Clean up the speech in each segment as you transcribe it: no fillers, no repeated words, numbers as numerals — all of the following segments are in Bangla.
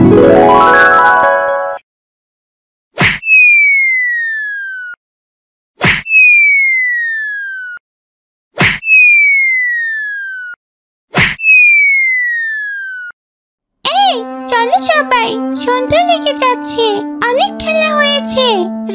চলো সবাই, সন্ধ্যা লেগে যাচ্ছে, অনেক খেলা হয়েছে।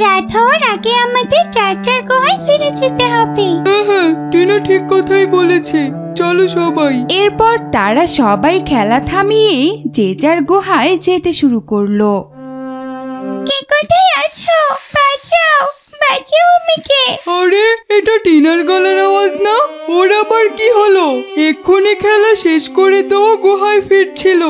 রাত হওয়ার আগে আমাদের চার চার গুহায় ফিরে যেতে হবে। হ্যাঁ, টিনা ঠিক কথাই বলেছে, চলো সবাই। এরপর তারা সবাই খেলা থামিয়ে যে যার গুহায় যেতে শুরু করলো। কে কোথায় আছো? বাঁচাও, বাঁচাও আমাকে। আরে এটা টিনার গলার আওয়াজ না? ওর আবার কি হলো? এক্ষুনি খেলা শেষ করে তো গুহায় ফিরছিল।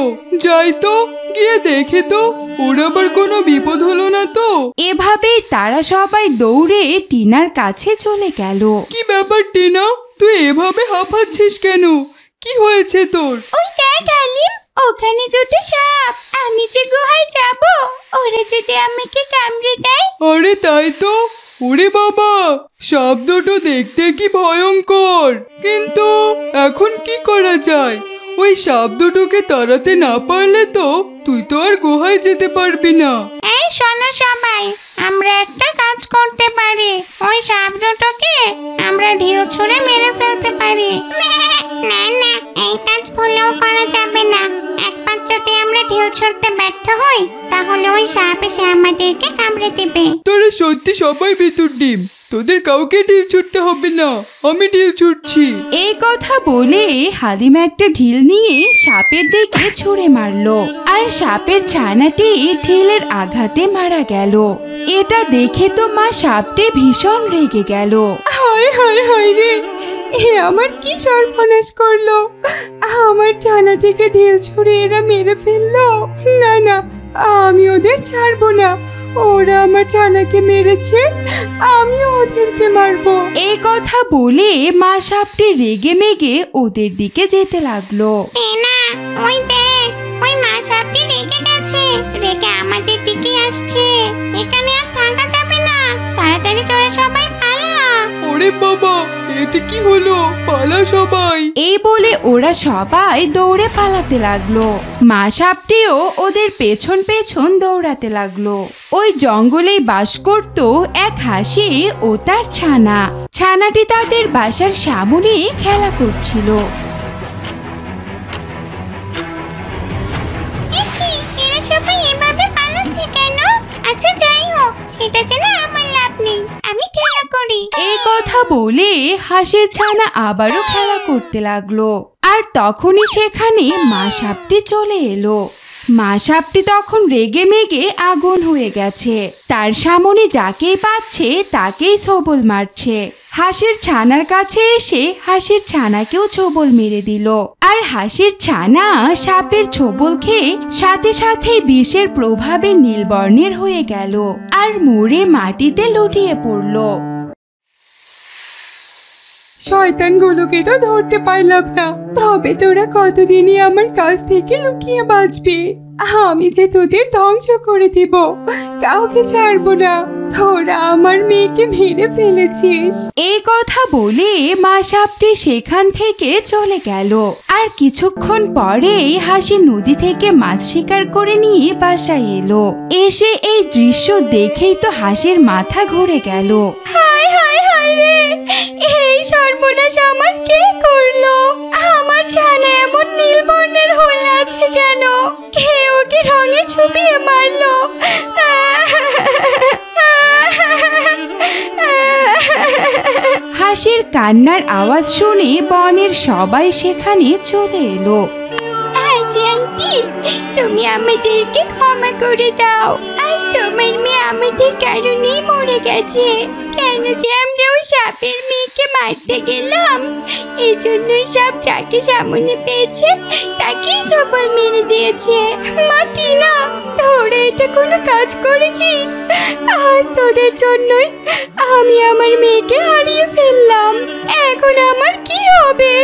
যাই তো, গিয়ে দেখে তো ওর আবার কোনো বিপদ হলো না তো। এভাবেই তারা সবাই দৌড়ে টিনার কাছে চলে গেল। কি ব্যাপার টিনা, তুই এভাবে হাঁপাচ্ছিস কেন? কি হয়েছে তোর? ওই দেখ আলিম, ওখানে দুটো সাপ। আমি যে গুহায় যাব, ওরা যদি আমাকে কামড়ে দেয়। আরে তাই তো। ওরে বাবা, সাপ দুটো দেখতে কি ভয়ঙ্কর। কিন্তু এখন কি করা যায়? ওই সাপ দুটোকে তাড়াতে না পারলে তো তুই তো আর গুহায় যেতে পারবি না। এই শোনো সবাই, আমরা একটা কাজ করতে পারি। ওই সাপ দুটোকে আমরা ঢিল ছুঁড়ে মেরে ফেলতে পারি। না না, এই কাজ ভুলেও করা যাবে না। একবার যদি আমরা ঢিল ছুঁড়তে ব্যর্থ হই, তাহলে ওই সাপ এসে আমাদেরকে কামড়ে দেবে। তোরা সত্যি সবাই ভিতর ডিম, তোদের কাউকে ঢিল ছুটতে হবে না, আমি ঢিল ছুটছি। এই কথা বলে হালিমা একটা ঢিল নিয়ে সাপের দিকে ছুঁড়ে মারলো, আর সাপের ছানাটি ঢিলের আঘাতে মারা গেল। এটা দেখে তো মা সাপটি ভীষণ রেগে গেল। হায় হায় হায় রে, এ আমার কি সর্বনাশ করলো! আমার ছানাটিকে ঢিল ছুঁড়ে এরা মেরে ফেললো। না না, আমি ওদের ছাড়বো না। ওরা আমার ছানাকে মেরেছে, আমি ওদেরকে মারবো। এই কথা বলে মা সাপটি রেগে মেগে ওদের দিকে যেতে লাগলো। টিনা, ওই দেখ, ওই মা সাপটি রেগে গেছে, রেগে আমাদের দিকে আসছে। এখানে আর থাকা যাবে না, তাড়াতাড়ি তোরা সবাই পালা। ওরে বাবা, এটা কি হলো? পালা সবাই। এই বলে ওরা সবাই দৌড়ে পালাতে লাগলো। মা সাপটিও ওদের পেছন পেছন দৌড়াতে লাগলো। ওই জঙ্গলেই বাস করত এক হাসি ও তার ছানা। ছানাটি তাদের বাসার সামনে খেলা করছিল। এরা সবাই এভাবে পালাচ্ছে কেন? আচ্ছা যাই হোক, সেটা জেনে আমার লাভ নেই, আমি খেলা করি। এই কথা বলে হাঁসের ছানা আবারও খেলা করতে লাগলো। আর তখনই সেখানে মা সাপটি চলে এলো। মা সাপটি তখন রেগে মেগে আগুন হয়ে গেছে। তার সামনে যাকেই পাচ্ছে তাকেই ছোবল মারছে। হাঁসের ছানার কাছে এসে হাঁসের ছানাকেও ছোবল মেরে দিল। আর হাঁসের ছানা সাপের ছোবল খেয়ে সাথে সাথে বিষের প্রভাবে নীলবর্ণের হয়ে গেল আর মরে মাটিতে লুটিয়ে পড়ল। শয়তানগুলোকে তো ধরতে পারলাম না, তবে তোরা কতদিনই আমার কাছ থেকে লুকিয়ে বাঁচবি? আমি যে তোদের ধ্বংস করে দিব, কাউকে ছাড়বো না। তোরা আমার মেয়েকে মেরে ফেলেছিস। এই কথা বলে মা সাপটি সেখান থেকে চলে গেল। আর কিছুক্ষণ পরেই হাসি নদী থেকে মাছ শিকার করে নিয়ে বাসায় এলো। এসে এই দৃশ্য দেখেই তো হাসির মাথা ঘুরে গেল। হায় হায় হায় রে, এই সর্বনাশ আমার কে করলো? আমার ছানা এমন নীল বর্ণের হয়ে আছে কেন? কে ওকে রঙে ছুপিয়ে মারলো? হাসির কান্নার আওয়াজ শুনে বনের সবাই সেখানে চলে এলো। হাসি আন্টি, তুমি আমাদেরকে ক্ষমা করে দাও। আজ তোমার মেয়ে আমাদের কারণেই মরে গেছে। কেন যে আমরা ওই সাপের মেয়েকে মারতে গেলাম, এই জন্যই সাপ যাকে সামনে পেয়েছে তাকেই সবল মেরে দিয়েছে। মা টিনা, তোরা এটা কোনো কাজ করেছিস? আজ তোদের জন্যই আমি আমার মেয়েকে হারিয়ে ফেললাম। এখন আমার কি হবে?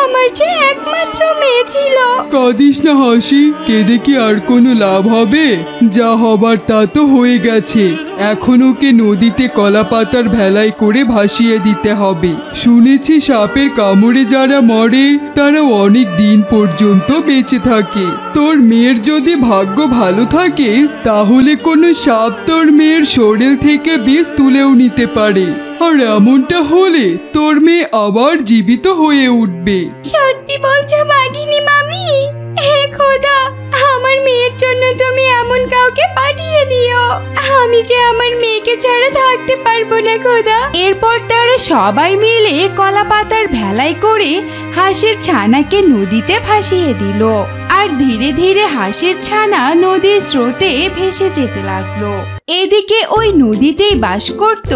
আমার যে একমাত্র মেয়ে ছিল। কাঁদিস না হাসি, কেঁদে কি আর কোনো লাভ হবে? যা হবার আমার তা তো হয়ে গেছে, এখন ওকে নদীতে কলা পাতার ভেলায় করে ভাসিয়ে দিতে হবে। শুনেছি সাপের কামড়ে যারা মরে তারা অনেক দিন পর্যন্ত বেঁচে থাকে। তোর মেয়ের যদি ভাগ্য ভালো থাকে তাহলে কোনো সাপ তোর মেয়ের শরীর থেকে বিষ তুলেও নিতে পারে, আর এমনটা হলে তোর মেয়ে আবার জীবিত হয়ে উঠবে। সত্যি বলছো বাঘিনী মামি? হে খোদা, আমার মেয়ের জন্য তুমি এমন কাউকে পাঠিয়ে দিও, আমি যে আমার মেয়েকে ছাড়া থাকতে পারবো না খোদা। এরপর তারা সবাই মিলে কলা পাতার ভেলায় করে হাঁসের ছানাকে নদীতে ভাসিয়ে দিল। আর ধীরে ধীরে হাঁসের ছানা নদীর স্রোতে ভেসে যেতে লাগলো। এদিকে ওই নদীতেই বাস করত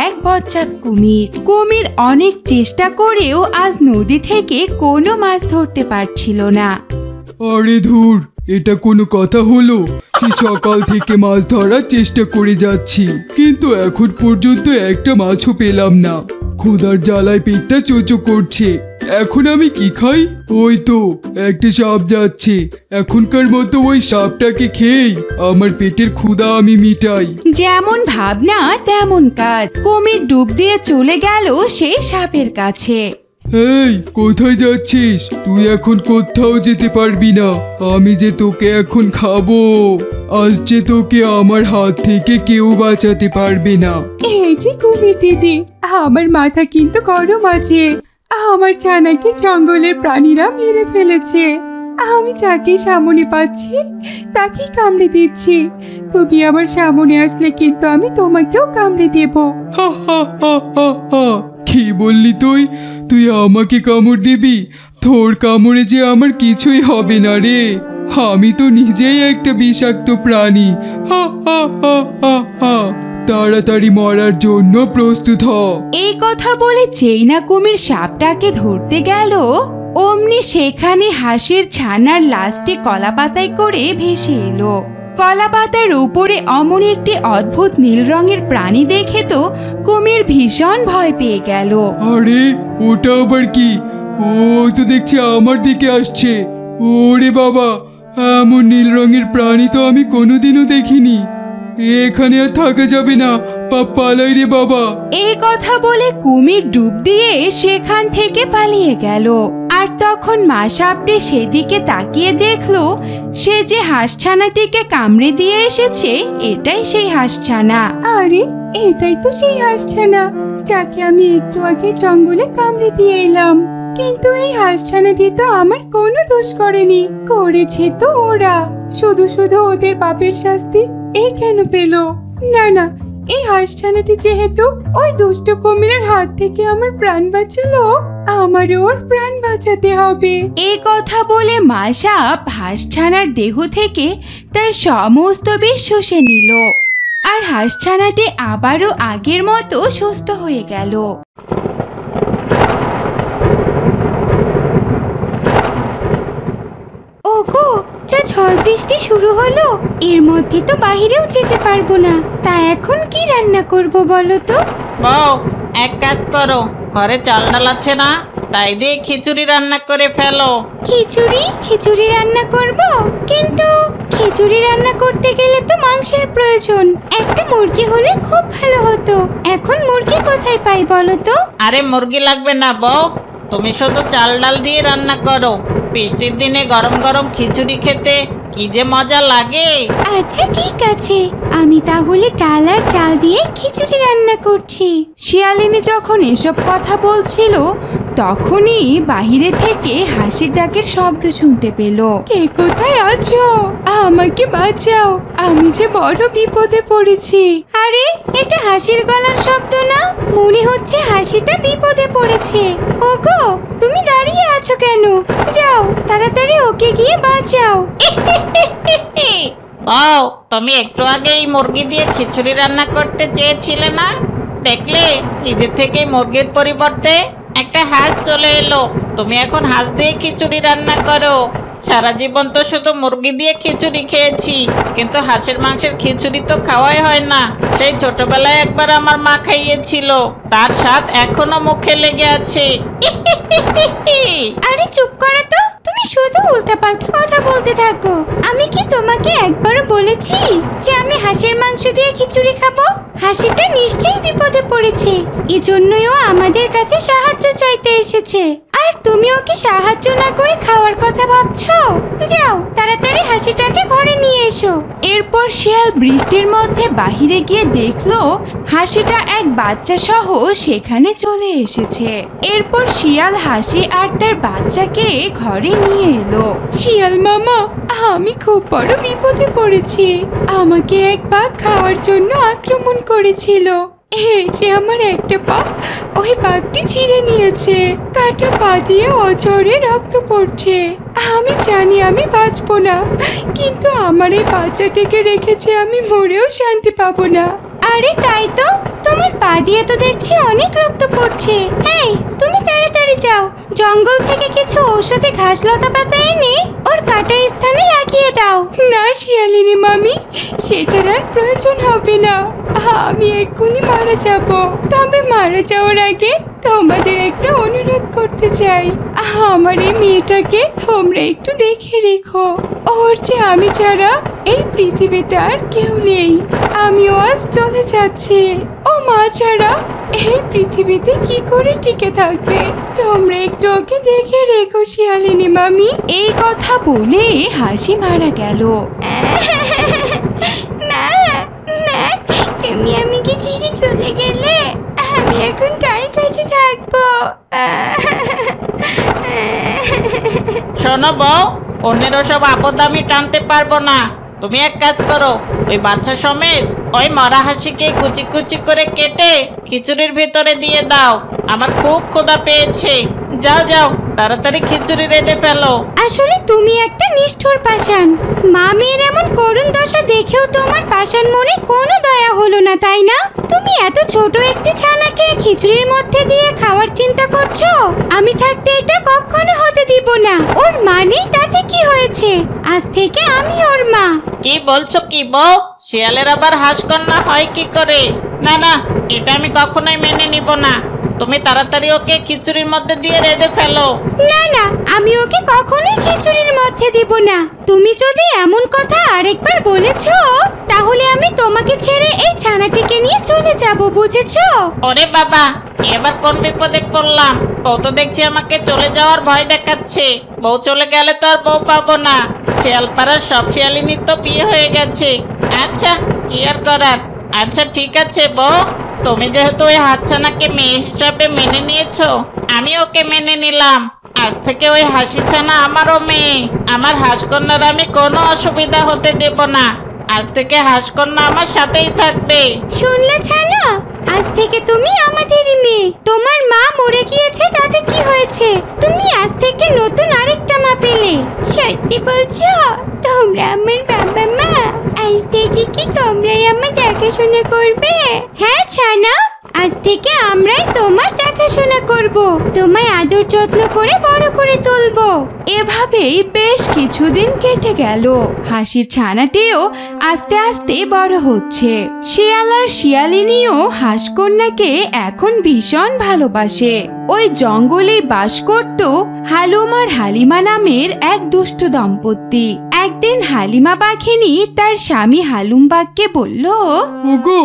এক বজ্জাত কুমির। কুমির অনেক চেষ্টা করেও আজ নদী থেকে কোনো মাছ ধরতে পারছিল না। আরে ধুর, এটা কোনো কথা হলো? সে সকাল থেকে মাছ ধরার চেষ্টা করে যাচ্ছি, কিন্তু এখন পর্যন্ত একটা মাছও পেলাম না। ক্ষুধার জ্বালায় পেটটা চোচো করছে। এখন আমি কি খাই? ওই তো একটা সাপ যাচ্ছে, এখনকার মতো ওই সাপটাকে খেয়েই আমার পেটের ক্ষুধা আমি মিটাই। যেমন ভাবনা তেমন কাজ। কুমির ডুব দিয়ে চলে গেল সেই সাপের কাছে। এই, কোথায় যাচ্ছিস? তুই এখন কোথাও যেতে পারবি না, আমি যে তোকে এখন খাবো। আজ যে তোকে আমার হাত থেকে কেউ বাঁচাতে পারবে না। এই যে কুমির দিদি, আমার মাথা কিন্তু গরম আছে। আমার ছানাকে জঙ্গলের প্রাণীরা মেরে ফেলেছে। আমি যাকে সামনে পাচ্ছি তাকে কামড়ে দিচ্ছি। তুমি আমার সামনে আসলে কিন্তু আমি তোমাকেও কামড়ে দেব। হা হা হা হা হা। কি বললি তুই? তুই আমাকে কামড় দিবি? তোর কামড়ে যে আমার কিছুই হবে না রে। আমি তো নিজেই একটা বিষাক্ত প্রাণী। হা হা হা হা হা। তাড়াতাড়ি মরার জন্য প্রস্তুত হ। এই কথা বলে যেই না কুমির সাপটাকে ধরতে গেল, অমনি সেখানে হাঁসের ছানার লাশটি কলা পাতায় করে ভেসে এলো। কলা পাতার উপরে অমন একটি অদ্ভুত নীল রঙের প্রাণী দেখে তো কুমির ভীষণ ভয় পেয়ে গেল। আরে ওটা আবার কি? ও তো দেখছি আমার দিকে আসছে। ওরে বাবা, এমন নীল রঙের প্রাণী তো আমি কোনোদিনও দেখিনি। এখানে আর থাকা যাবে না, পালাই রে বাবা। এই কথা বলে কুমির ডুব দিয়ে সেখান থেকে পালিয়ে গেল। আর তখন মা সাপটি সেদিকে তাকিয়ে দেখলো সে যে হাঁসছানাটিকে কামড়ে দিয়ে এসেছে এটাই সেই হাঁসছানা। আরে এটাই তো সেই হাঁসছানা যাকে আমি একটু আগে জঙ্গলে কামড়ে দিয়ে এলাম। কিন্তু এই হাঁসছানাটি তো আমার কোনো দোষ করেনি, করেছে তো ওরা। শুধু শুধু ওদের পাপের শাস্তি এই কেন পেল? না না, এই হাঁসছানাটি যেহেতু ওই দুষ্ট কুমিরের হাত থেকে আমার প্রাণ বাঁচালো, আমার ওর প্রাণ বাঁচাতে হবে। এই কথা বলে মা সাপ হাঁসছানার দেহ থেকে তার সমস্ত বিষ শুষে নিল। আর হাঁসছানাটি আবারও আগের মতো সুস্থ হয়ে গেল। ওগো, যা ঝড় বৃষ্টি শুরু হলো, এর মধ্যে তো বাইরেও যেতে পারবো না। তা এখন কি রান্না করব বলো তো? বউ, এক কাজ করো, ঘরে চাল ডাল আছে না? তাই দিয়ে খিচুড়ি রান্না করে ফেলো। খিচুড়ি রান্না করব? কিন্তু খিচুড়ি রান্না করতে গেলে তো মাংসের প্রয়োজন। একটা মুরগি হলে খুব ভালো হতো। এখন মুরগি কোথায় পাই বলো তো? আরে মুরগি লাগবে না বউ, তুমি শুধু চাল ডাল দিয়ে রান্না করো। বৃষ্টির দিনে গরম গরম খিচুড়ি খেতে কি যে মজা লাগে। আচ্ছা ঠিক আছে, আমি তাহলে ডাল আর চাল দিয়ে খিচুড়ি রান্না করছি। শিয়ালিনী যখন এসব কথা বলছিল তখনই বাহিরে থেকে হাসির ডাকের শব্দ শুনতে পেল। কে কোথায় আছো? আমাকে বাঁচাও, আমি যে বড় বিপদে পড়েছি। আরে এটা হাসির গলার শব্দ না, মনে হচ্ছে হাসিটা বিপদে পড়েছে। ওগো, তুমি দাঁড়িয়ে আছো কেন? যাও তাড়াতাড়ি ওকে গিয়ে বাঁচাও। বউ, তুমি একটু আগে এই মুরগি দিয়ে খিচুড়ি রান্না করতে চেয়েছিলে না? দেখলে নিজে থেকে মুরগির পরিবর্তে একটা হাঁস চলে এলো। তুমি এখন হাঁস দিয়ে খিচুড়ি রান্না করো। সারা জীবন তো শুধু মুরগি দিয়ে খিচুড়ি খেয়েছি, কিন্তু হাঁসের মাংসের খিচুড়ি তো খাওয়াই হয় না। সেই ছোটবেলায় একবার আমার মা খাইয়েছিল, তার স্বাদ এখনো মুখে লেগে আছে। আরে চুপ করো তো, তুমি শুধু উল্টাপাল্টা কথা বলতে থাকো। আমি কি তোমাকে তোমাকে একবারও বলেছি যে আমি হাঁসের মাংস দিয়ে খিচুড়ি খাবো? হাঁসিটা নিশ্চয়ই বিপদে পড়েছে, এজন্যই ও আমাদের কাছে সাহায্য চাইতে এসেছে। আর তুমি ওকে সাহায্য না করে খাওয়ার কথা ভাবছো? যাও তাড়াতাড়ি হাসিটাকে ঘরে নিয়ে এসো। এরপর শিয়াল বৃষ্টির মধ্যে বাহিরে গিয়ে দেখলো হাসিটা এক বাচ্চা সহ সেখানে চলে এসেছে। এরপর শিয়াল হাসি আর তার বাচ্চাকে ঘরে নিয়ে এলো। শিয়াল মামা, আমি খুব বড় বিপদে পড়েছি। আমাকে এক বাঘ খাওয়ার জন্য আক্রমণ করেছিল। এই যে আমার একটা পা, ওই বাঘটি ছিঁড়ে নিয়েছে। কাটা পা দিয়ে অঝরে রক্ত পড়ছে। আমি জানি আমি বাঁচবো না, কিন্তু আমার এই বাচ্চাটাকে রেখেছে আমি মরেও শান্তি পাবো না। আরে তাই তো, তোমার পা দিয়ে তো দেখছি অনেক রক্ত পড়ছে। এই তুমি তাড়াতাড়ি যাও, জঙ্গল থেকে কিছু ঔষধি ঘাস লতা পাতা এনে ওর কাটা স্থানে লাগিয়ে দাও। না শিয়ালিনী মামি, সেটার আর প্রয়োজন হবে না। আমি এক্ষুনি মারা যাব। তবে মারা যাওয়ার আগে তোমাদের একটা অনুরোধ করতে চাই। আমার এই মেয়েটাকে তোমরা একটু দেখে রেখো। ওর যে আমি ছাড়া এই পৃথিবীতে আর কেউ নেই। আমিও আজ চলে যাচ্ছি। ও মা ছাড়া এই পৃথিবীতে কি করে টিকে থাকবে? তোমরা একটু ওকে দেখে রেখো শিয়ালিনী মামি। এই কথা বলে হাসি মারা গেল। না না, তুমি আমাকে ছেড়ে চলে গেলে, আমি এখন কার কাছে থাকবো? শোনো বউ, অন্যের সব আপদ আমি টানতে পারবো না। তুমি এক কাজ করো, ওই বাচ্চা সমেত ওই মরা হাসিকে কুচি কুচি করে কেটে খিচুড়ির ভিতরে দিয়ে দাও। আমার খুব ক্ষুধা পেয়েছে। যাও যাও, তাড়াতাড়ি খিচুড়ি রেঁধে ফেলো। আসলে তুমি একটা নিষ্ঠুর পাষাণ। মা মেয়ের এমন করুণ দশা দেখেও তোমার পাষাণ মনে কোনো দয়া হলো না, তাই না? তুমি এত ছোট একটি ছানাকে খিচুড়ির মধ্যে দিয়ে খাওয়ার চিন্তা করছো? আমি থাকতে এটা কখনো হতে দিব না। ওর মা নেই তাতে কি হয়েছে? আজ থেকে আমি ওর মা। কি বলছো কি বউ? শিয়ালের আবার হাঁসকন্যা হয় কি করে? না না, এটা আমি কখনোই মেনে নিব না। তুমি তাড়াতাড়ি ওকে খিচুড়ির মধ্যে দিয়ে রেঁধে ফেলো। না না, আমি ওকে কখনোই খিচুড়ির মধ্যে দিব না। তুমি যদি এমন কথা আরেকবার বলেছো, তাহলে আমি তোমাকে ছেড়ে এই ছানাটিকে নিয়ে চলে যাব, বুঝেছো? ওরে বাবা, এবার কোন বিপদে পড়লাম? বউ তো দেখছি আমাকে চলে যাওয়ার ভয় দেখাচ্ছে। বউ চলে গেলে তো আর বউ পাবো না। শিয়ালপাড়ার সব শিয়ালিনীর তো বিয়ে হয়ে গেছে। আচ্ছা, কি আর করার। আচ্ছা ঠিক আছে বউ, তুমি যেহেতু ওই হাতছানাকে মেয়ে হিসাবে মেনে নিয়েছো, আমি ওকে মেনে নিলাম। আজ থেকে ওই হাসি ছানা আমারও মেয়ে। আমার হাঁসকন্যার আমি কোনো অসুবিধা হতে দেব না। আজ থেকে হাঁসকন্যা আমার সাথেই থাকবে। শুনলে ছানা, আজ থেকে তুমি আমাদেরই মেয়ে। তোমার মা মরে গিয়েছে, তাতে কি হয়েছে? তুমি আজ থেকে নতুন আরেকটা মা পেলে। সত্যি বলছো? তোমরা আমার বাবা মা? আজ থেকে কি তোমরাই আমার দেখাশোনা করবে? হ্যাঁ ছানা, আজ থেকে আমরাই তোমার দেখাশোনা করব, তোমায় আদর যত্ন করে বড় করে তুলবো। এভাবেই বেশ কিছুদিন কেটে গেল। হাসির ছানাটিও আস্তে আস্তে বড় হচ্ছে। শিয়াল আর শিয়ালিনীও হাঁসকন্যাকে এখন ভীষণ ভালোবাসে। ওই জঙ্গলে বাস করত হালুম আর হালিমা নামের এক দুষ্ট দম্পতি। একদিন হালিমা বাঘিনী তার স্বামী হালুম বাঘকে বলল, ওগো,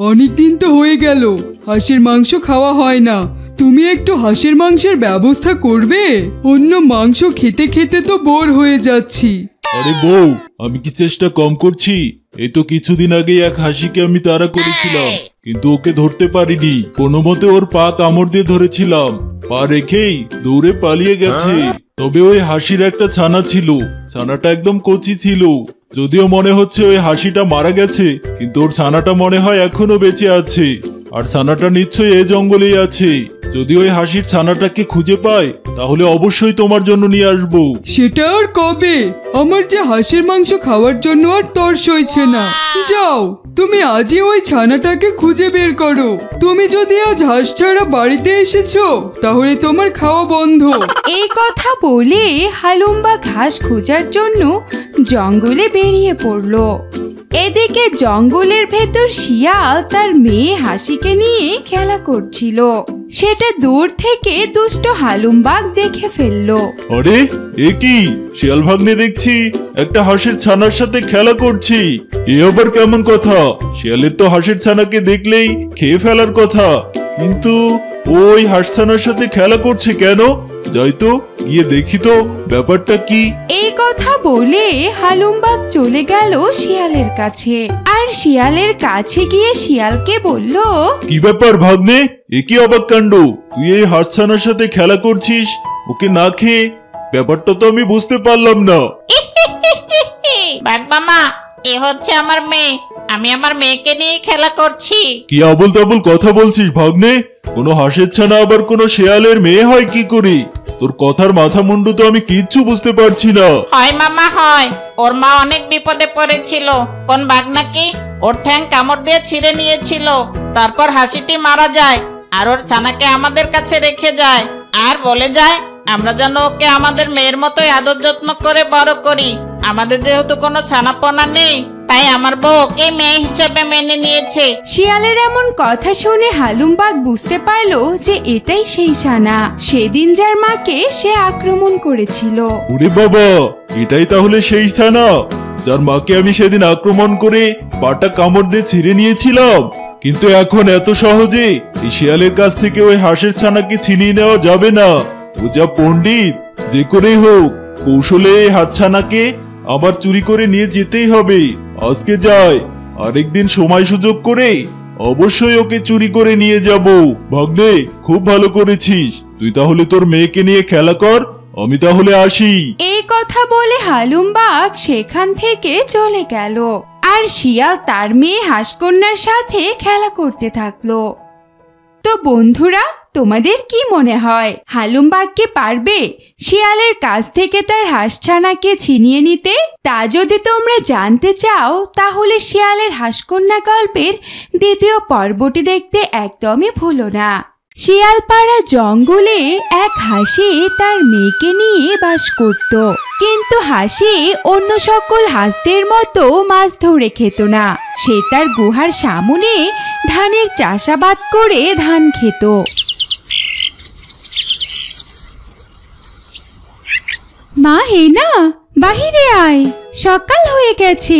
অনেকদিন তো হয়ে গেল হাঁসের মাংস খাওয়া হয় না। তুমি একটু হাঁসের মাংসের ব্যবস্থা করবে? অন্য মাংস খেতে খেতে তো বোর হয়ে যাচ্ছি। আরে বউ, আমি কি চেষ্টা কম করছি? এই তো কিছুদিন আগে এক হাসিকে আমি তাড়া করেছিলাম, কিন্তু ওকে ধরতে পারিনি। কোনো মতে ওর পা কামড় দিয়ে ধরেছিলাম, পা রেখেই দৌড়ে পালিয়ে গেছে। তবে ওই হাসির একটা ছানা ছিল, ছানাটা একদম কচি ছিল। যদিও মনে হচ্ছে ওই হাসিটা মারা গেছে, কিন্তু ওর ছানাটা মনে হয় এখনো বেঁচে আছে। আর ছানাটা নিশ্চয়ই এই জঙ্গলেই আছে। যদি ওই হাসির ছানাটাকে খুঁজে পাই, তাহলে অবশ্যই তোমার জন্য নিয়ে আসবো। সেটা আর কবে? আমার যে হাঁসের মাংস খাওয়ার জন্য আর তর সইছে না। যাও, তুমি আজই ওই ছানাটাকে খুঁজে বের করো। তুমি যদি আজ হাঁস ছাড়া বাড়িতে এসেছো, তাহলে তোমার খাওয়া বন্ধ। এই কথা বলে হালুম্বা ঘাস খোঁজার জন্য জঙ্গলে বেরিয়ে পড়ল। এদিকে জঙ্গলের ভেতর শিয়াল তার মেয়ে হাসিকে নিয়ে খেলা করছিল। সেটা দূর থেকে দুষ্ট হালুম বাঘ দেখে ফেললো। আরে এ কি, শিয়াল ভাগ্নে দেখছি একটা হাঁসের ছানার সাথে খেলা করছি। এ আবার কেমন কথা? শিয়ালের তো হাঁসের ছানাকে দেখলেই খেয়ে ফেলার কথা, কিন্তু ওই হাঁস ছানার সাথে খেলা করছে কেন? যাই তো গিয়ে দেখি তো ব্যাপারটা কি। এই কথা বলে হালুম বাঘ চলে গেল শিয়ালের কাছে, আর শিয়ালের কাছে গিয়ে শিয়ালকে বলল, কি ব্যাপার ভাগ্নে, এ কি অবাক কাণ্ড? তুই এই হাঁস ছানার সাথে খেলা করছিস ওকে না খেয়ে? ব্যাপারটা তো আমি বুঝতে পারলাম না। বাঘ মামা, এ হচ্ছে আমার মেয়ে। আমি আমার মেয়েকে নিয়ে খেলা করছি। কি আবল তাবল কথা বলছিস ভাগ্নে? কোনো হাঁসের ছানা আবার কোনো শেয়ালের মেয়ে হয় কি করে? তোর কথার মাথা মুন্ডু তো আমি কিচ্ছু বুঝতে পারছি না। হয় মামা হয়, ওর মা অনেক বিপদে পড়েছিল। কোন বাঘ নাকি ওর ঠ্যাং কামড় দিয়ে ছিঁড়ে নিয়েছিল। তারপর হাসিটি মারা যায় আর ওর ছানাকে আমাদের কাছে রেখে যায়, আর বলে যায় আমরা যেন ওকে আমাদের মেয়ের মতোই আদর যত্ন করে বড় করি। আমাদের যেহেতু কোনো ছানাপোনা নেই, তাই আমার বউ ওকে মেয়ে হিসেবে মেনে নিয়েছে। শিয়ালের এমন কথা শুনে হালুম বাঘ বুঝতে পারলো যে এটাই সেই ছানা সেদিন যার মাকে সে আক্রমণ করেছিল। ওরে বাবা, এটাই তাহলে সেই ছানা যার মাকে আমি সেদিন আক্রমণ করে পাটা কামড় দিয়ে ছিঁড়ে নিয়েছিলাম। কিন্তু এখন এত সহজে এই শিয়ালের কাছ থেকে ওই হাঁসের ছানাকে ছিনিয়ে নেওয়া যাবে না। ও যা পণ্ডিত, যে করেই হোক কৌশলে এই হাতছানাকে আবার চুরি করে নিয়ে যেতেই হবে। আজকে যাই, আরেকদিন সময় সুযোগ করে অবশ্যই ওকে চুরি করে নিয়ে যাব। ভাগ্নে, খুব ভালো করেছিস। তুই তাহলে তোর মেয়েকে নিয়ে খেলা কর, আমি তাহলে আসি। এই কথা বলে হালুম বাঘ সেখান থেকে চলে গেল, আর শিয়াল তার মেয়ে হাঁসকন্যার সাথে খেলা করতে থাকলো। তো বন্ধুরা, তোমাদের কি মনে হয় হালুম বাঘকে পারবে শিয়ালের কাছ থেকে তার হাঁসছানাকে ছিনিয়ে নিতে? তা যদি তোমরা জানতে চাও তাহলে শিয়ালের হাঁসকন্যা গল্পের দ্বিতীয় পর্বটি দেখতে একদমই ভুলো না। শিয়ালপাড়া জঙ্গলে এক হাসি তার মেয়েকে নিয়ে বাস করত, কিন্তু হাসি অন্য সকল হাঁসদের মতো মাছ ধরে খেত না। সে তার গুহার সামনে ধানের চাষাবাদ করে ধান খেত। মা হেনা, বাহিরে আয়, সকাল হয়ে গেছে।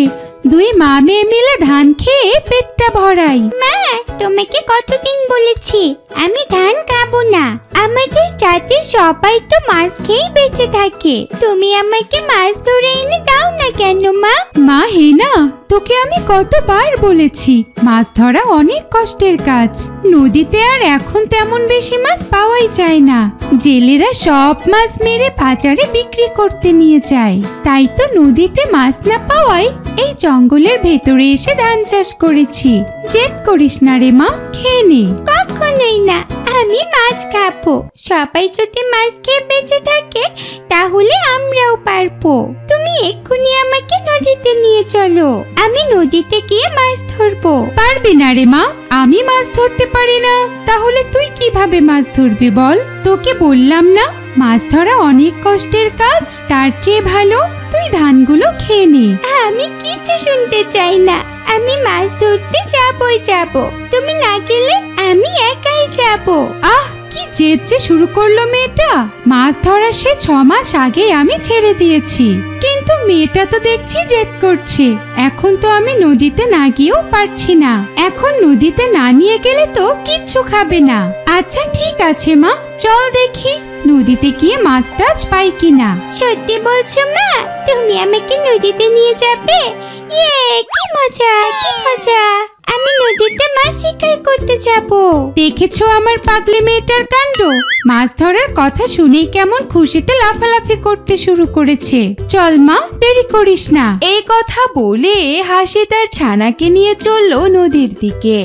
দুই মা মেয়ে মিলে ধান খেয়ে পেটটা ভরাই। মা, তোমাকে কতদিন বলেছি আমি ধান খাবো না। আমাদের জাতির সবাই তো মাছ খেয়েই বেঁচে থাকে। তুমি আমাকে মাছ ধরে এনে দাও না কেন মা? মা হেনা, তোকে আমি কতবার বলেছি মাছ ধরা অনেক কষ্টের কাজ। নদীতে আর এখন তেমন বেশি মাছ পাওয়াই যায় না। জেলেরা সব মাছ মেরে বাজারে বিক্রি করতে নিয়ে যায়। তাই তো নদীতে মাছ না পাওয়ায় এই জঙ্গলের ভেতরে এসে ধান চাষ করেছি। জেদ করিস না রে মা, খেয়ে নে। কখনোই না, আমি মাছ খাবো। সবাই যদি মাছ খেয়ে বেঁচে থাকে তাহলে আমরাও পারবো। তুমি এক্ষুনি আমাকে নদীতে নিয়ে চলো, আমি নদীতে গিয়ে মাছ ধরবো। পারবি না রে মা, আমি মাছ ধরতে পারি না। তাহলে তুই কিভাবে মাছ ধরবি বল? তোকে বললাম না মাছ ধরা অনেক কষ্টের কাজ। তার চেয়ে ভালো তুই ধানগুলো খেয়ে নে। আমি কিচ্ছু শুনতে চাই না, আমি মাছ ধরতে যাবই যাব। তুমি না গেলে আমি একাই যাব। আহ, কি জেদ যে শুরু করলো মেয়েটা। মাছ ধরা সে 6 মাস আগে আমি ছেড়ে দিয়েছি, কিন্তু মেয়েটা তো দেখছি জেদ করছে। এখন তো আমি নদীতে না গিয়েও পারছি না। এখন নদীতে না নিয়ে গেলে তো কিচ্ছু খাবে না। আচ্ছা ঠিক আছে মা, চল দেখি নদীতে গিয়ে মাছ টাছ পাই কিনা। সত্যি বলছো মা? তুমি আমাকে নদীতে নিয়ে যাবে? ইয়ে, কি মজা, কি মজা! আমি নদীতে মাছ শিকার করতে যাব। দেখেছো আমার পাগলি মেয়েটার কাণ্ড? মাছ ধরার কথা শুনেই কেমন খুশিতে লাফালাফি করতে শুরু করেছে। চল মা, দেরি করিস না। এই কথা বলে হাসি তার ছানাকে নিয়ে চলল নদীর দিকে।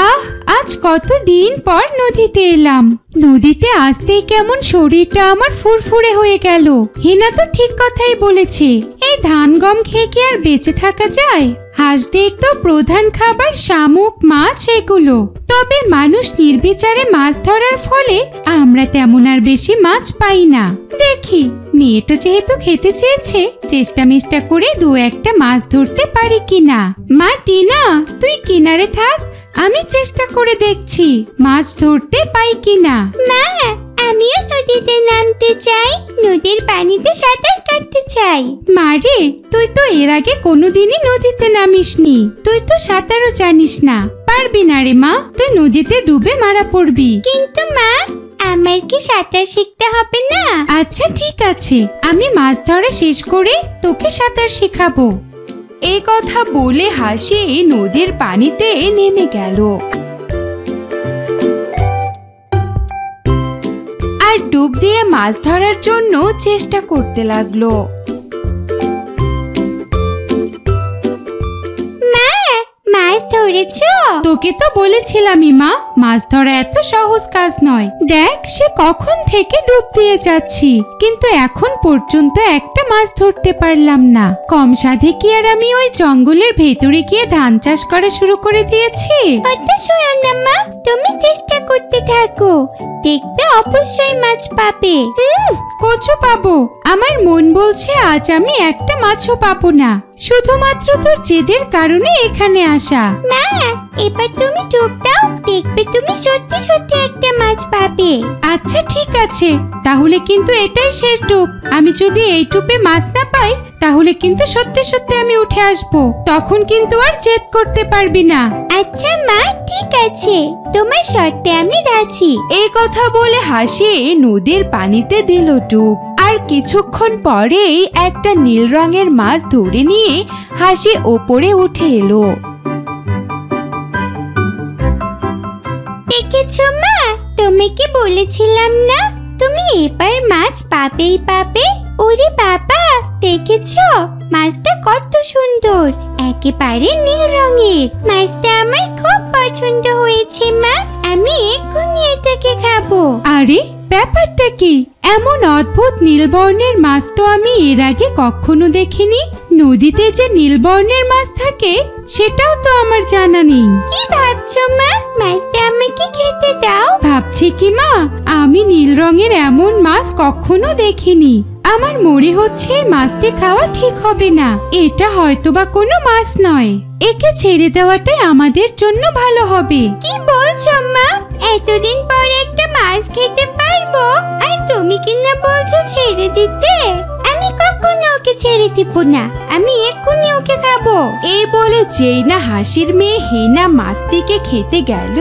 আহ, আজ কতদিন পর নদীতে এলাম। নদীতে আসতেই কেমন শরীরটা আমার ফুরফুরে হয়ে গেল। হেনা তো ঠিক কথাই বলেছে, এই ধান গম খেয়ে কি আর বেঁচে থাকা যায়? হাঁসদের তো প্রধান খাবার শামুক, মাছ এগুলো। তবে মানুষ নির্বিচারে মাছ ধরার ফলে আমরা তেমন আর বেশি মাছ পাই না। দেখি, মেয়েটা যেহেতু খেতে চেয়েছে, চেষ্টা করে দু একটা মাছ ধরতে পারি কিনা। মা টিনা, তুই কিনারে থাক, আমি চেষ্টা করে দেখছি মাছ ধরতে পাই কিনা। মা, আমিও নদীতে নামতে চাই, নদীর পানিতে সাঁতার কাটতে চাই। মারে, তুই তো এর আগে কোনোদিনই নদীতে নামিসনি, তুই তো সাঁতারও জানিস না, পারবি না রে মা, তুই নদীতে ডুবে মারা পড়বি। কিন্তু মা, আমার কি সাঁতার শিখতে হবে না? আচ্ছা ঠিক আছে, আমি মাছ ধরা শেষ করে তোকে সাঁতার শেখাবো। এই কথা বলে হাসি নদীর পানিতে নেমে গেল আর ডুব দিয়ে মাছ ধরার জন্য চেষ্টা করতে লাগলো। মাছ ধরেছো? তোকে তো বলেছিলামই মা, মাছ ধরা এত সহজ কাজ নয়। দেখ, সে কখন থেকে ডুব দিয়ে যাচ্ছি, কিন্তু এখন পর্যন্ত একটা মাছ ধরতে পারলাম না। কম সাধে কি আর আমি ওই জঙ্গলের ভেতরে গিয়ে ধান চাষ করা শুরু করে দিয়েছি? কথা শোনো না মা, তুমি চেষ্টা করতে থাকো, দেখবে অবশ্যই মাছ পাবে। কচু পাবো? আমার মন বলছে আজ আমি একটা মাছও পাবো না, শুধুমাত্র তোর জেদের কারণে এখানে আসা। মা, এবার তুমি ডুব দাও, দেখবে তুমি সত্যি সত্যি একটা মাছ পাবে। আচ্ছা ঠিক আছে, তাহলে কিন্তু এটাই শেষ ডুব। আমি যদি এই ডুবে মাছ না পাই, তাহলে কিন্তু সত্যি সত্যি আমি উঠে আসবো, তখন কিন্তু আর জেদ করতে পারবি না। আচ্ছা মা, ঠিক আছে, তোমার শর্তে আমি রাজি। এই কথা বলে হাসি নদীর পানিতে দিল ডুব। আর কিছুক্ষণ পরেই একটা নীল রঙের মাছ ধরে নিয়ে হাসি ওপরে উঠে এলো। দেখেছো মা, তোমাকে বলেছিলাম না, তুমি এবার মাছ পাবেই পাবে। ওরে বাবা, দেখেছো মাছটা কত সুন্দর, একেবারে নীল রঙের। মাছটা আমার খুব পছন্দ হয়েছে মা, আমি এক্ষুনি এটাকে খাবো। আরে ব্যাপারটা কি? এমন অদ্ভুত নীলবর্ণের মাছ তো আমি এর আগে কখনো দেখিনি। নদীতে যে নীলবর্ণের মাছ থাকে সেটাও তো আমার জানা নেই। কি ভাবছো মা? মাছটা আমাকে খেতে দাও। ভাবছি কি মা, আমি নীল রঙের এমন মাছ কখনো দেখিনি। আমার মনে হচ্ছে এই মাছটি খাওয়া ঠিক হবে না, এটা হয়তোবা কোনো মাছ নয়। একে ছেড়ে দেওয়াটাই আমাদের জন্য ভালো হবে। কি বলছো মা? এতদিন পরে একটা মাছ খেতে পারবো, আর তুমি কিনা বলছো ছেড়ে দিতে? আমি কখনো ওকে ছেড়ে দিব না, আমি এক্ষুনি ওকে খাবো। এই বলে যেই না হাসির মেয়ে হেনা মাছটিকে খেতে গেল,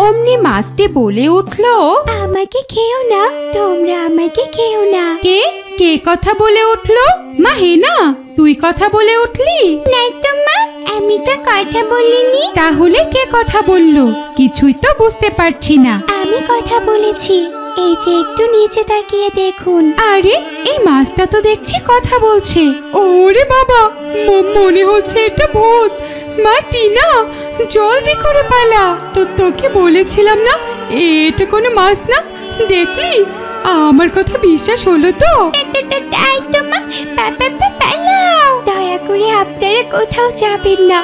অমনি মাছটি বলে উঠলো, আমাকে খেও না, তোমরা আমাকে খেও না। কে কে কথা বলে উঠলো? মা হেনা, তুই কথা বলে উঠলি? না তো মা, আমি তো কথা বলিনি। তাহলে কে কথা বললো? কিছুই তো বুঝতে পারছি না। আমি কথা বলেছি, এই যে একটু নিচে তাকিয়ে দেখুন। আরে এই মাছটা তো দেখছি কথা বলছে। ওরে বাবা, মনে হচ্ছে এটা ভূত। মা টিনা, জলদি করে পালা। তো তোকে বলেছিলাম না এটা কোনো মাছ না, দেখলি? আমার কথা বিশ্বাস হলো তো? তাই তো মা, পালাও। দয়া করে আপনারা কোথাও যাবেন না,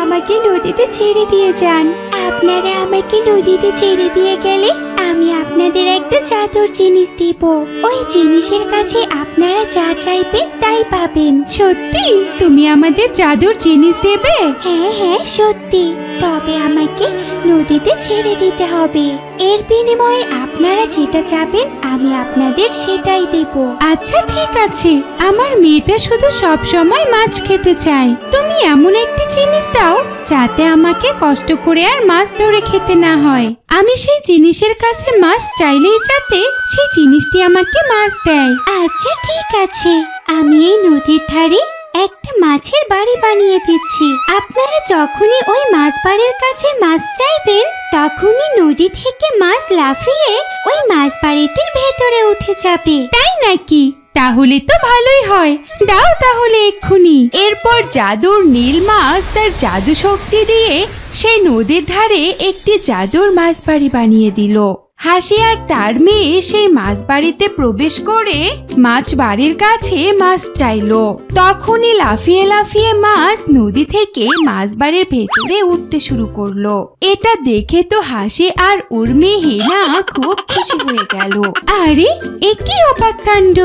আমাকে নদীতে ছেড়ে দিয়ে যান। আপনারা আমাকে নদীতে ছেড়ে দিয়ে গেলে আমি আপনাদের একটা জাদুর জিনিস দেব। ওই জিনিসের কাছে আপনারা যা চাইবেন তাই পাবেন। সত্যি তুমি আমাদের জাদুর জিনিস দেবে? হ্যাঁ হ্যাঁ সত্যি, তবে আমাকে নদীতে ছেড়ে দিতে হবে। এর বিনিময়ে আপনারা যেটা চাবেন আমি আপনাদের সেটাই দেব। আচ্ছা ঠিক আছে, আমার মেয়েটা শুধু সব সময় মাছ খেতে চায়। তুমি এমন একটি জিনিস দাও যাতে আমাকে কষ্ট করে আর মাছ ধরে খেতে না হয়। আমি সেই জিনিসের কাছে মাছ চাইলেই যাতে সেই জিনিসটি আমাকে মাছ দেয়। আচ্ছা ঠিক আছে, আমি এই নদীর ধারে একটা মাছের বাড়ি বানিয়ে দিচ্ছি। আপনারা যখনই ওই মাছ বাড়ির কাছে মাছ চাইবেন, তখনই নদী থেকে মাছ লাফিয়ে ওই মাছ বাড়িটির ভেতরে উঠে যাবে। তাই নাকি? তাহলে তো ভালোই হয়, দাও তাহলে এক্ষুনি। এরপর জাদুর নীল মাছ তার জাদু শক্তি দিয়ে সেই নদীর ধারে একটি জাদুর মাছ বাড়ি বানিয়ে দিল। হাসি আর তার মেয়ে সেই মাছ বাড়িতে প্রবেশ করে মাছ বাড়ির কাছে মাছ চাইলো। তখনই লাফিয়ে লাফিয়ে মাছ নদী থেকে মাছ বাড়ির ভেতরে উঠতে শুরু করলো। এটা দেখে তো হাসি আর ওর মেয়ে হেনা খুব খুশি হয়ে গেল। আরে এ কি অবাক কাণ্ড!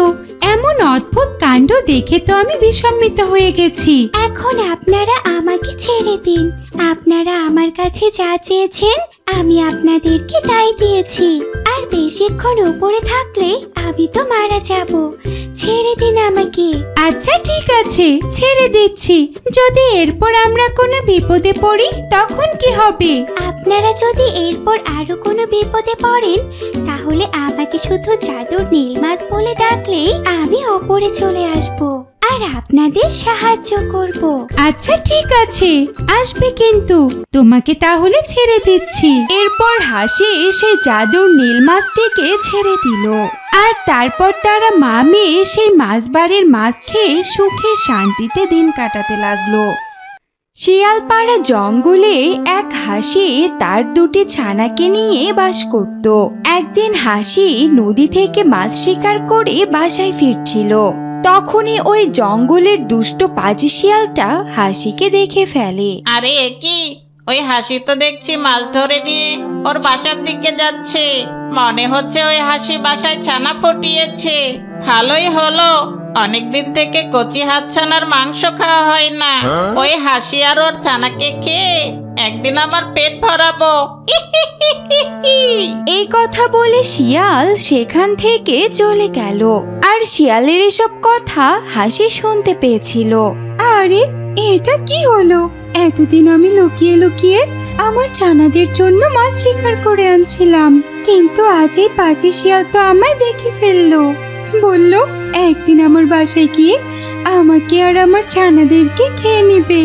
এমন অদ্ভুত কাণ্ড দেখে তো আমি বিস্মিত হয়ে গেছি। এখন আপনারা আমাকে ছেড়ে দিন। আপনারা আমার কাছে যা চেয়েছেন আমি আপনাদেরকে তাই দিয়েছি। আর বেশিক্ষণ উপরে থাকলে আমি তো মারা যাব। ছেড়ে দিন আমাকে। আচ্ছা ঠিক আছে, ছেড়ে দিচ্ছি। যদি এরপর আমরা কোনো বিপদে পড়ি তখন কি হবে? আপনারা যদি এরপর আরো কোনো বিপদে পড়েন তাহলে আমাকে শুধু জাদুর নীল মাছ বলে ডাকলেই আমি ওপরে চলে আসব আর আপনাদের সাহায্য করব। আচ্ছা ঠিক আছে, আসবে কিন্তু। তোমাকে তাহলে ছেড়ে দিচ্ছি। এরপর হাসি সেই জাদুর নীল মাছটিকে ছেড়ে দিল। আর তারপর তারা মা মেয়ে সেই মাছ বাড়ির মাছ খেয়ে সুখে শান্তিতে দিন কাটাতে লাগলো। শিয়ালপাড়া জঙ্গলে এক হাসি তার দুটি ছানাকে নিয়ে বাস করত। একদিন হাসি নদী থেকে মাছ শিকার করে বাসায় ফিরছিল। তখনই ওই জঙ্গলের দুষ্ট পাজি শিয়ালটা হাসিকে দেখে ফেলে। আরে কি, ওই হাসি তো দেখছি মাছ ধরে নিয়ে ওর বাসার দিকে যাচ্ছে। মনে হচ্ছে ওই হাসি বাসায় ছানা ফুটিয়েছে। ভালোই হলো, অনেকদিন থেকে কচি হাত ছানার মাংস খাওয়া হয় না। ওই হাসি আর ওর ছানাকে খেয়ে একদিন আমার পেট ভরাবো। এই কথা বলে শিয়াল সেখান থেকে চলে গেল। আর শিয়ালের এসব কথা হাসি শুনতে পেয়েছিল। আরে এটা কি হলো? এতদিন আমি লুকিয়ে লুকিয়ে আমার ছানাদের জন্য মাছ শিকার করে আনছিলাম, কিন্তু আজ এই পাজি শিয়াল তো আমায় দেখে ফেললো। বলল একদিন আমার বাসায় গিয়ে আমাকে আর আমার ছানাদেরকে খেয়ে নিবে।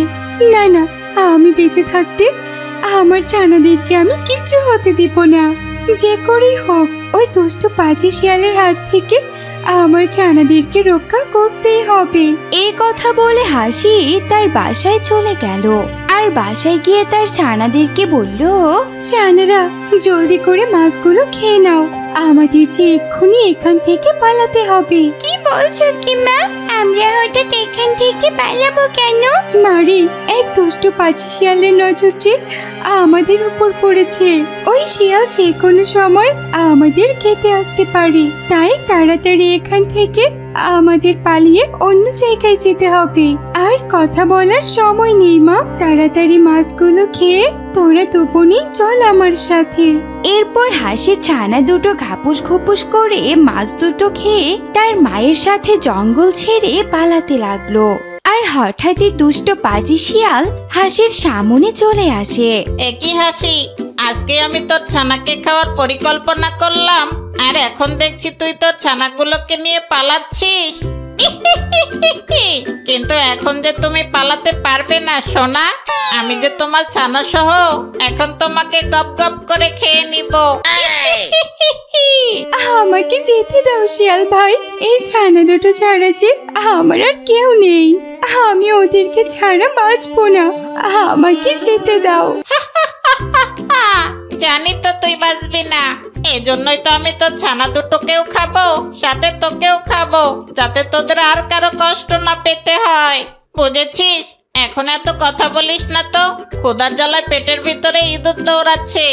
না না, আমি বেঁচে থাকতে আমার ছানাদেরকে আমি কিচ্ছু হতে দিব না। যে করেই হোক ওই দুষ্ট পাজি শিয়ালের হাত থেকে আমার ছানাদেরকে রক্ষা করতেই হবে। এই কথা বলে হাসি তার বাসায় চলে গেল। আর বাসায় গিয়ে তার ছানাদেরকে বলল, ছানারা জলদি করে মাছগুলো খেয়ে নাও, আমাদের যে এক্ষুনি এখান থেকে পালাতে হবে। কি বলছো কি মা? আমরা হঠাৎ এখান থেকে পালাবো কেন? মারি, এক দুষ্ট পাজি শিয়ালের নজর যে আমাদের উপর পড়েছে। ওই শিয়াল যে কোনো সময় আমাদের খেতে আসতে পারে, তাই তাড়াতাড়ি এখান থেকে আমাদের পালিয়ে অন্য জায়গায় যেতে হবে। আর কথা বলার সময় নেই মা, তাড়াতাড়ি মাছগুলো খেয়ে তোরা দুপুনি চল আমার সাথে। এরপর হাসির ছানা দুটো ঘাপুস ঘুপুস করে মাছ দুটো খেয়ে তার মায়ের সাথে জঙ্গল ছেড়ে পালাতে লাগলো। আর হঠাৎই দুষ্ট পাজি শিয়াল হাসির সামনে চলে আসে। একই হাসি, আজকে আমি তোর ছানাকে খাওয়ার পরিকল্পনা করলাম, আর এখন দেখছি তুই তোর ছানাগুলোকে নিয়ে পালাচ্ছিস। কিন্তু এখন যে তুমি পালাতে পারবে না সোনা, আমি যে তোমার ছানা সহ এখন তোমাকে গপ গপ করে খেয়ে নিব। আমাকে যেতে দাও শিয়াল ভাই, এই ছানা দুটো ছাড়া যে আমার আর কেউ নেই। আমি ওদেরকে ছাড়া বাঁচবো না, আমাকে যেতে দাও। জানি তো তুই বাঁচবি না, এজন্যই তো আমি তোর ছানা দুটোকেও খাবো, সাথে তোকেও খাবো, যাতে তোদের আর কারো কষ্ট না পেতে হয়। বুঝেছিস? এখন এত কথা বলিস না তো, ক্ষুধার জ্বালায় পেটের ভিতরে ইঁদুর দৌড়াচ্ছে।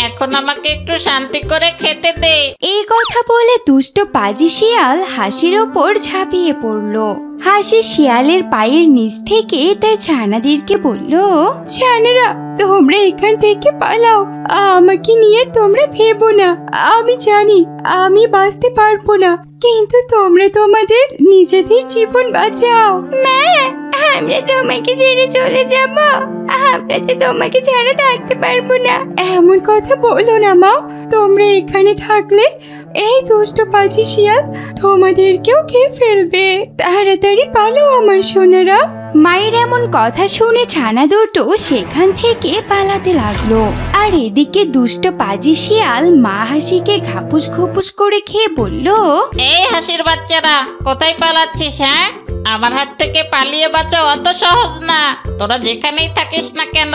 এখন আমাকে একটু শান্তি করে খেতে দে। এই কথা বলে দুষ্ট পাজি শিয়াল হাসির ওপর ঝাঁপিয়ে পড়লো। হাসি শিয়ালের পায়ের নিচ থেকে তার ছানাদেরকে বলল, ছানারা তোমরা এখান থেকে পালাও, আমাকে নিয়ে তোমরা ভেবো না। আমি জানি আমি বাঁচতে পারবো না, কিন্তু তোমরা তোমাদের নিজেদের জীবন বাঁচাও। মা, আমরা তোমাকে ছেড়ে চলে যাব? আমরা যে তোমাকে ছাড়া থাকতে পারবো না। এমন কথা বলো না মা, তোমরা এখানে থাকলে এই দুষ্ট পাজি শিয়াল তোমাদেরকেও খেয়ে ফেলবে। তাড়াতাড়ি পালাও আমার সোনারা। মায়ের এমন কথা শুনে ছানা দুটো সেখান থেকে পালাতে লাগলো। আর এদিকে দুষ্ট পাজি শিয়াল মা হাসিকে ঘাপুস ঘুপুস করে খেয়ে বলল, এই হাসির বাচ্চারা, কোথায় পালাচ্ছিস? হ্যাঁ, আমার হাত থেকে পালিয়ে বাঁচা অত সহজ না। তোরা যেখানেই থাকিস না কেন,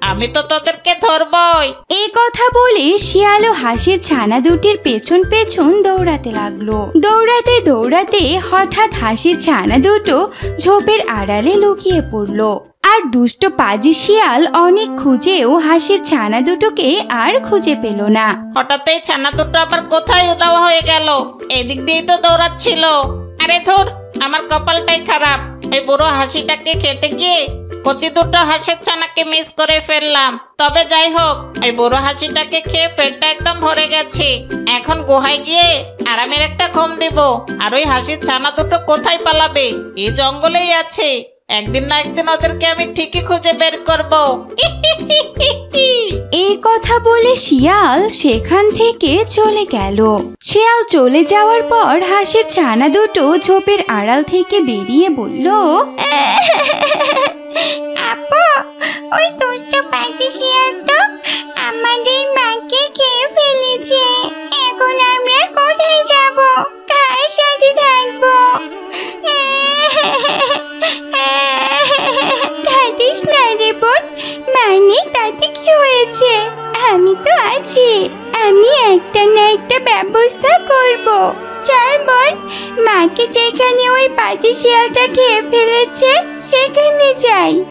আমি তো তোদেরকে ধরবই। এই কথা বলে শিয়াল ও হাসির ছানা দুটির পেছন পেছন দৌড়াতে লাগলো। দৌড়াতে দৌড়াতে হঠাৎ হাসির ছানা দুটো ঝোপের আড়ালে লুকিয়ে পড়লো। আর দুষ্ট পাজি শিয়াল অনেক খুঁজেও হাসির ছানা দুটোকে আর খুঁজে পেল না। হঠাৎ এই ছানা দুটো আবার কোথায় উধাও হয়ে গেল? এদিক দিয়েই তো দৌড়াচ্ছিল। আরে ধুর, আমার কপালটাই খারাপ। এই বুড়ো হাসিটাকে খেতে গিয়ে কচি দুটো হাঁসের ছানাকে মিস করে ফেললাম। তবে যাই হোক, এই বুড়ো হাসিটাকে খেয়ে পেটটা একদম ভরে গেছে। এখন গুহায় গিয়ে আরামের একটা ঘুম দিব। আর ওই হাসির ছানা দুটো কোথায় পালাবে? এই জঙ্গলেই আছে। একদিন না একদিন ওদেরকে আমি ঠিকই খুঁজে বের করব। এই কথা বলে শিয়াল সেখান থেকে চলে গেল। শিয়াল চলে যাওয়ার পর হাসির ছানা দুটো ঝোপের আড়াল থেকে বেরিয়ে বলল, আপু, ওই দুষ্ট পাজি শিয়াল তো আমাদের মাকে খেয়ে ফেলেছে। এখন আমরা কোথায় যাব? কার সাথে থাকবো? কাঁদিস না রে বোন, মানে তাতে কি হয়েছে? আমি তো আছি। আমি একটা না একটা ব্যবস্থা করব। চল বোন, মাকে যেখানে ওই পাজি শিয়ালটা খেয়ে ফেলেছে সেখানে যাই।